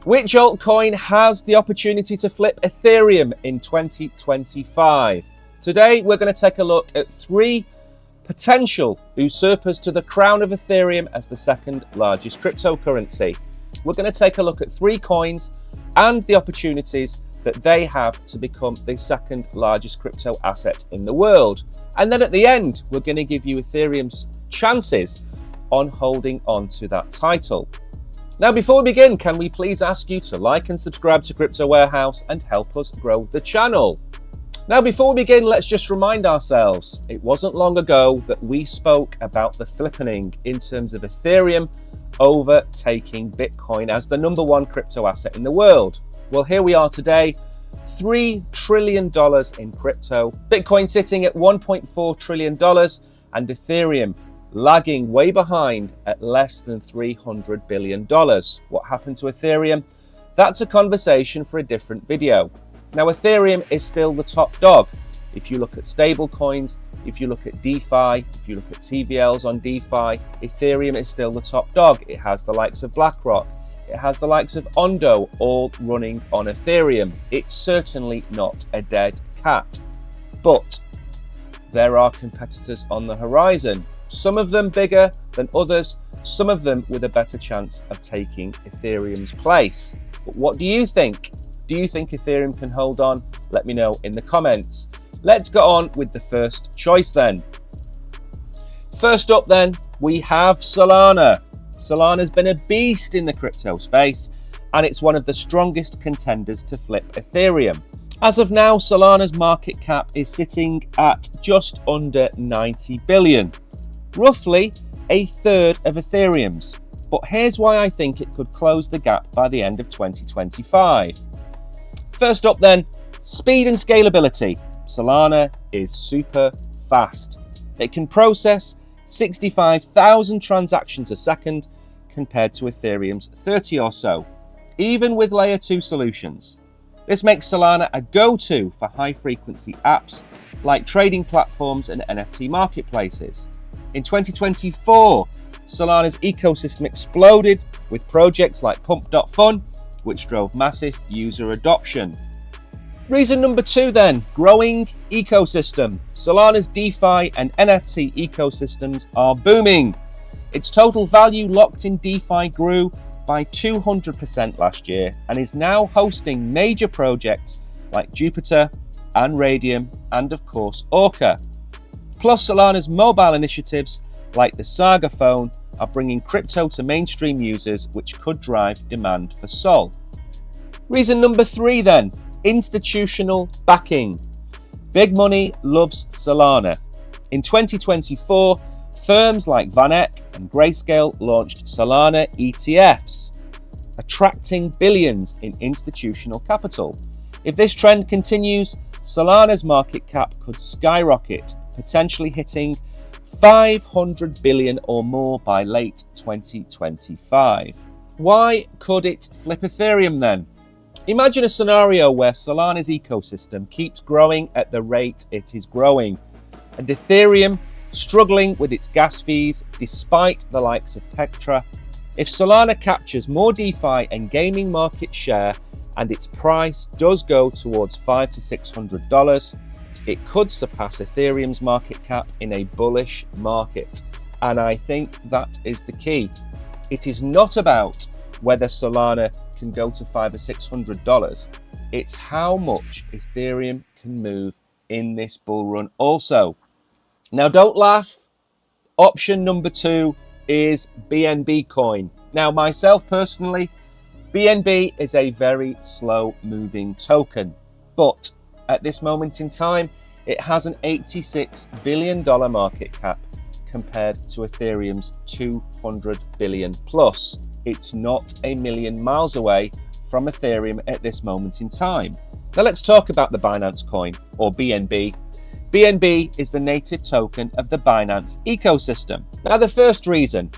Which altcoin has the opportunity to flip Ethereum in 2025? Today, we're going to take a look at 3 potential usurpers to the crown of Ethereum as the second largest cryptocurrency. We're going to take a look at 3 coins and the opportunities that they have to become the second largest crypto asset in the world. And then at the end, we're going to give you Ethereum's chances on holding on to that title. Now, before we begin, can we please ask you to like and subscribe to Crypto Warehouse and help us grow the channel? Now, before we begin, let's just remind ourselves, it wasn't long ago that we spoke about the flippening in terms of Ethereum overtaking Bitcoin as the #1 crypto asset in the world. Well, here we are today, $3 trillion in crypto, Bitcoin sitting at $1.4 trillion, and Ethereum lagging way behind at less than $300 billion. What happened to Ethereum? That's a conversation for a different video. Now, Ethereum is still the top dog. If you look at stable coins, if you look at DeFi, if you look at TVLs on DeFi, Ethereum is still the top dog. It has the likes of BlackRock. It has the likes of Ondo all running on Ethereum. It's certainly not a dead cat. But there are competitors on the horizon. Some of them bigger than others, some of them with a better chance of taking Ethereum's place. But what do you think? Do you think Ethereum can hold on? Let me know in the comments. Let's go on with the first choice then. First up then, we have Solana. Solana's been a beast in the crypto space, and it's one of the strongest contenders to flip Ethereum. As of now, Solana's market cap is sitting at just under 90 billion. Roughly a third of Ethereum's. But here's why I think it could close the gap by the end of 2025. First up then, speed and scalability. Solana is super fast. It can process 65,000 transactions a second compared to Ethereum's 30 or so, even with layer 2 solutions. This makes Solana a go-to for high-frequency apps like trading platforms and NFT marketplaces. In 2024, Solana's ecosystem exploded with projects like Pump.fun, which drove massive user adoption. Reason number 2 then, growing ecosystem. Solana's DeFi and NFT ecosystems are booming. Its total value locked in DeFi grew by 200% last year and is now hosting major projects like Jupiter and Radium and of course Orca. Plus, Solana's mobile initiatives like the Saga phone are bringing crypto to mainstream users, which could drive demand for Sol. Reason number 3 then, institutional backing. Big money loves Solana. In 2024, firms like VanEck and Grayscale launched Solana ETFs, attracting billions in institutional capital. If this trend continues, Solana's market cap could skyrocket, potentially hitting 500 billion or more by late 2025. Why could it flip Ethereum then? Imagine a scenario where Solana's ecosystem keeps growing at the rate it is growing, and Ethereum struggling with its gas fees despite the likes of Petra. If Solana captures more DeFi and gaming market share and its price does go towards $500 to $600, it could surpass Ethereum's market cap in a bullish market. And I think that is the key. It is not about whether Solana can go to $500 or $600. It's how much Ethereum can move in this bull run also. Now, don't laugh. Option number 2 is BNB coin. Now, myself personally, BNB is a very slow moving token, but at this moment in time, it has an $86 billion market cap compared to Ethereum's 200 billion plus. It's not a million miles away from Ethereum at this moment in time. Now let's talk about the Binance coin, or BNB. BNB is the native token of the Binance ecosystem. Now, the first reason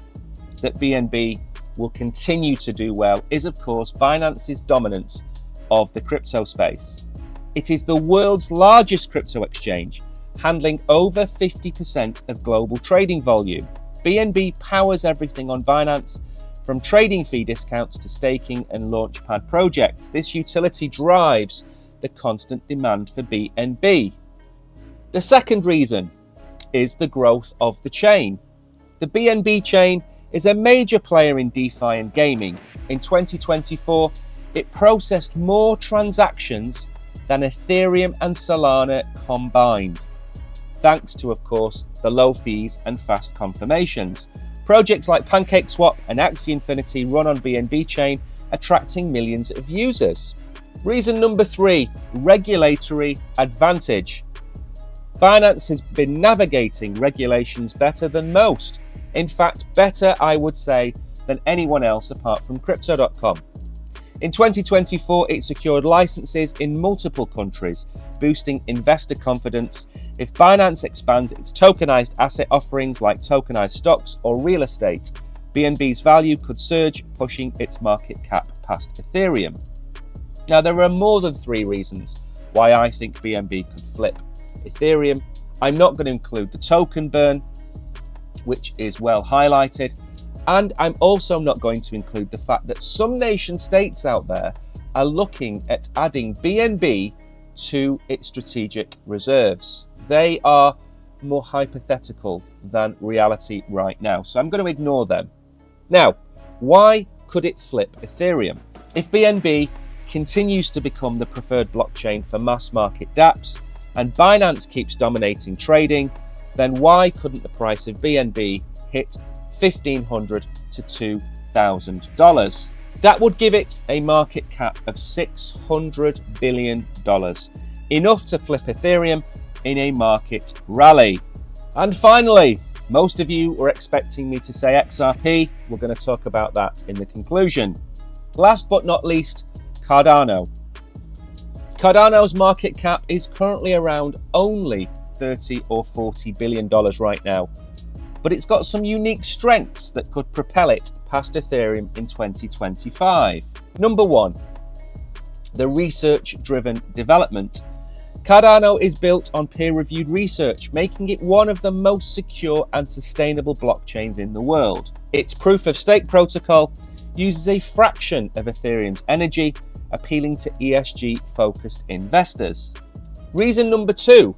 that BNB will continue to do well is, of course, Binance's dominance of the crypto space. It is the world's largest crypto exchange, handling over 50% of global trading volume. BNB powers everything on Binance, From trading fee discounts to staking and launchpad projects, this utility drives the constant demand for BNB. The second reason is the growth of the chain. The BNB chain is a major player in DeFi and gaming. In 2024, it processed more transactions than Ethereum and Solana combined, thanks to, of course, the low fees and fast confirmations. Projects like PancakeSwap and Axie Infinity run on BNB chain, attracting millions of users. Reason number 3, regulatory advantage. Binance has been navigating regulations better than most. In fact, better, I would say, than anyone else apart from Crypto.com. In 2024, it secured licenses in multiple countries, boosting investor confidence. If Binance expands its tokenized asset offerings like tokenized stocks or real estate, BNB's value could surge, pushing its market cap past Ethereum. Now, there are more than 3 reasons why I think BNB could flip Ethereum. I'm not going to include the token burn, which is well highlighted. And I'm also not going to include the fact that some nation states out there are looking at adding BNB to its strategic reserves. They are more hypothetical than reality right now, so I'm going to ignore them. Now, why could it flip Ethereum? If BNB continues to become the preferred blockchain for mass market dApps and Binance keeps dominating trading, then why couldn't the price of BNB hit $1,500 to $2,000? That would give it a market cap of $600 billion, enough to flip Ethereum in a market rally. And finally, most of you were expecting me to say XRP. We're going to talk about that in the conclusion. Last but not least, Cardano. Cardano's market cap is currently around only $30 or $40 billion right now, but it's got some unique strengths that could propel it past Ethereum in 2025. Number 1, the research-driven development. Cardano is built on peer-reviewed research, making it one of the most secure and sustainable blockchains in the world. Its proof-of-stake protocol uses a fraction of Ethereum's energy, appealing to ESG-focused investors. Reason number 2,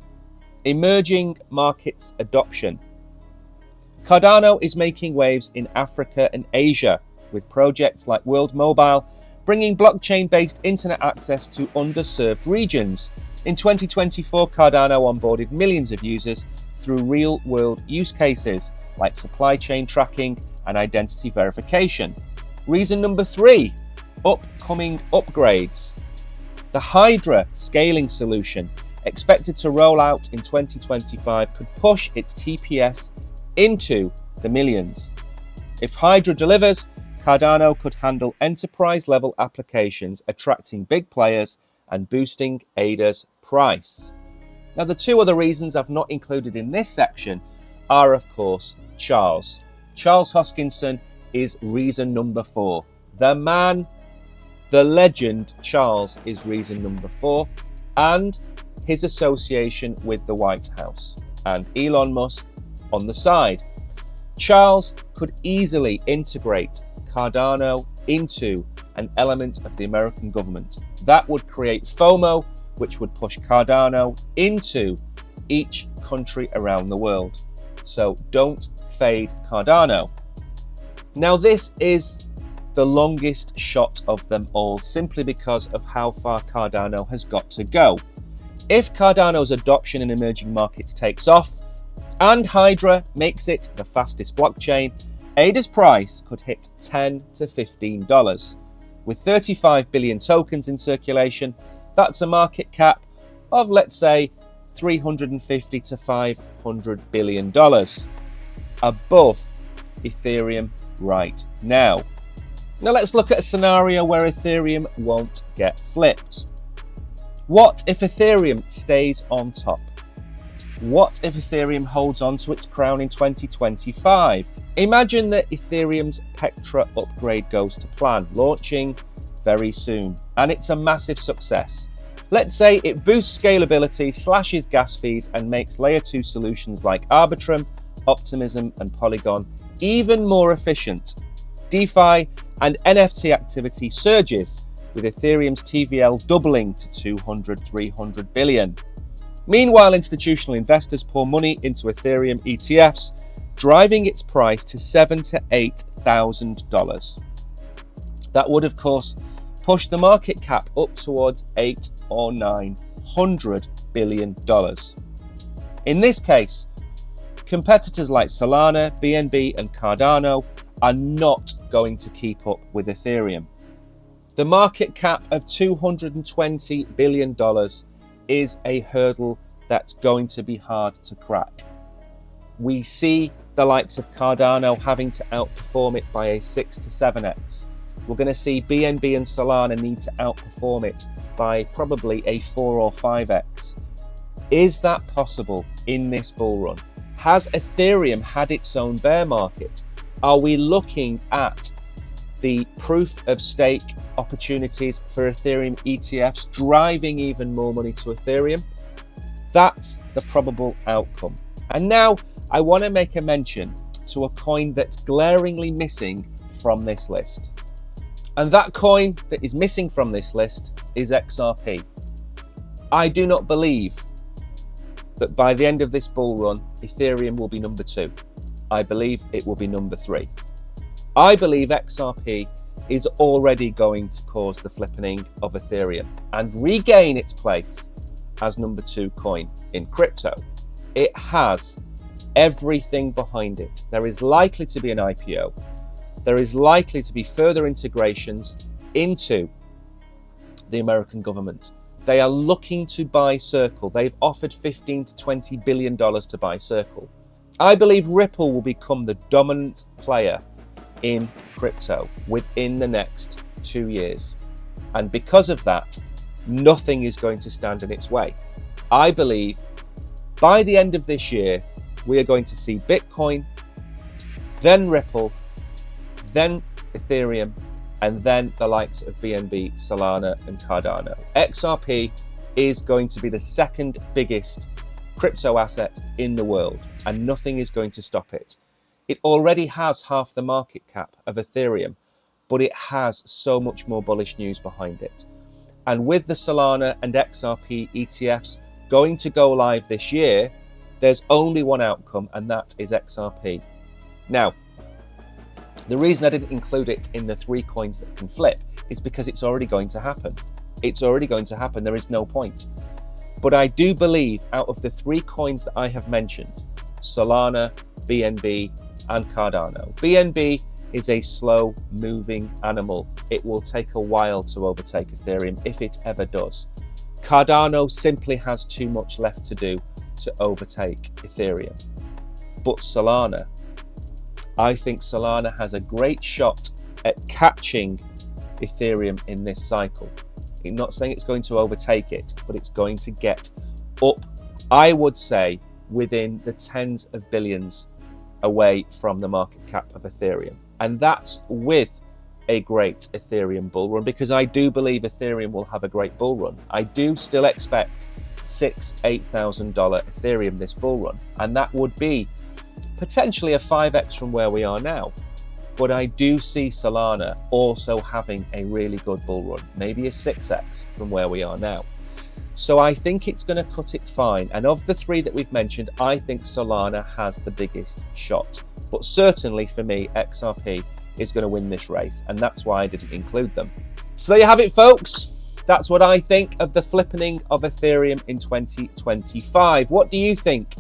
emerging markets adoption. Cardano is making waves in Africa and Asia, with projects like World Mobile bringing blockchain-based internet access to underserved regions. In 2024, Cardano onboarded millions of users through real-world use cases like supply chain tracking and identity verification. Reason number 3, upcoming upgrades. The Hydra scaling solution, expected to roll out in 2025, could push its TPS into the millions. If Hydra delivers, Cardano could handle enterprise-level applications, attracting big players and boosting ADA's price. Now, the 2 other reasons I've not included in this section are, of course, Charles. Charles Hoskinson is reason number 4. The man, the legend Charles is reason number 4, and his association with the White House and Elon Musk on the side. Charles could easily integrate Cardano into an element of the American government. That would create FOMO, which would push Cardano into each country around the world. So don't fade Cardano. Now, this is the longest shot of them all, simply because of how far Cardano has got to go. If Cardano's adoption in emerging markets takes off, and Hydra makes it the fastest blockchain, ADA's price could hit $10 to $15. With 35 billion tokens in circulation, that's a market cap of, let's say, $350 to $500 billion, above Ethereum right now. Now let's look at a scenario where Ethereum won't get flipped. What if Ethereum stays on top? What if Ethereum holds on to its crown in 2025? Imagine that Ethereum's Petra upgrade goes to plan, launching very soon, and it's a massive success. Let's say it boosts scalability, slashes gas fees, and makes layer 2 solutions like Arbitrum, Optimism, and Polygon even more efficient. DeFi and NFT activity surges, with Ethereum's TVL doubling to 200-300 billion. Meanwhile, institutional investors pour money into Ethereum ETFs, driving its price to $7,000 to $8,000. That would, of course, push the market cap up towards $800 or $900 billion. In this case, competitors like Solana, BNB, and Cardano are not going to keep up with Ethereum. The market cap of $220 billion is a hurdle that's going to be hard to crack. We see the likes of Cardano having to outperform it by a 6 to 7x. We're going to see BNB and Solana need to outperform it by probably a 4 or 5x. Is that possible in this bull run? Has Ethereum had its own bear market? Are we looking at the proof of stake opportunities for Ethereum ETFs driving even more money to Ethereum? That's the probable outcome. And now I want to make a mention to a coin that's glaringly missing from this list. And that coin that is missing from this list is XRP. I do not believe that by the end of this bull run, Ethereum will be number 2. I believe it will be number 3. I believe XRP is already going to cause the flippening of Ethereum and regain its place as number 2 coin in crypto. It has everything behind it. There is likely to be an IPO. There is likely to be further integrations into the American government. They are looking to buy Circle. They've offered $15 to $20 billion to buy Circle. I believe Ripple will become the dominant player in crypto within the next 2 years. And because of that, nothing is going to stand in its way. I believe by the end of this year, we are going to see Bitcoin, then Ripple, then Ethereum, and then the likes of BNB, Solana, and Cardano. XRP is going to be the second biggest crypto asset in the world, and nothing is going to stop it. It already has half the market cap of Ethereum, but it has so much more bullish news behind it. And with the Solana and XRP ETFs going to go live this year, there's only one outcome, and that is XRP. Now, the reason I didn't include it in the 3 coins that can flip is because it's already going to happen. It's already going to happen. There is no point. But I do believe out of the 3 coins that I have mentioned, Solana, BNB, and Cardano. BNB is a slow moving animal. It will take a while to overtake Ethereum if it ever does. Cardano simply has too much left to do to overtake Ethereum. But Solana, I think Solana has a great shot at catching Ethereum in this cycle. I'm not saying it's going to overtake it, but it's going to get up, I would say, within the tens of billions away from the market cap of Ethereum. And that's with a great Ethereum bull run, because I do believe Ethereum will have a great bull run. I do still expect $6,000, $8,000 Ethereum this bull run, and that would be potentially a 5x from where we are now. But I do see Solana also having a really good bull run, maybe a 6x from where we are now. So I think it's going to cut it fine. And of the 3 that we've mentioned, I think Solana has the biggest shot. But certainly for me, XRP is going to win this race, and that's why I didn't include them. So there you have it, folks. That's what I think of the flippening of Ethereum in 2025. What do you think?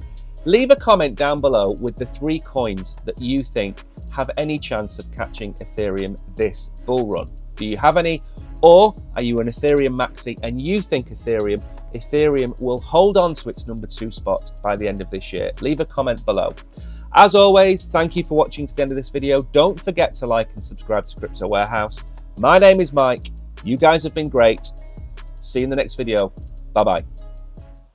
Leave a comment down below with the 3 coins that you think have any chance of catching Ethereum this bull run. Do you have any? Or are you an Ethereum maxi and you think Ethereum will hold on to its number 2 spot by the end of this year? Leave a comment below. As always, thank you for watching to the end of this video. Don't forget to like and subscribe to Crypto Warehouse. My name is Mike. You guys have been great. See you in the next video. Bye-bye.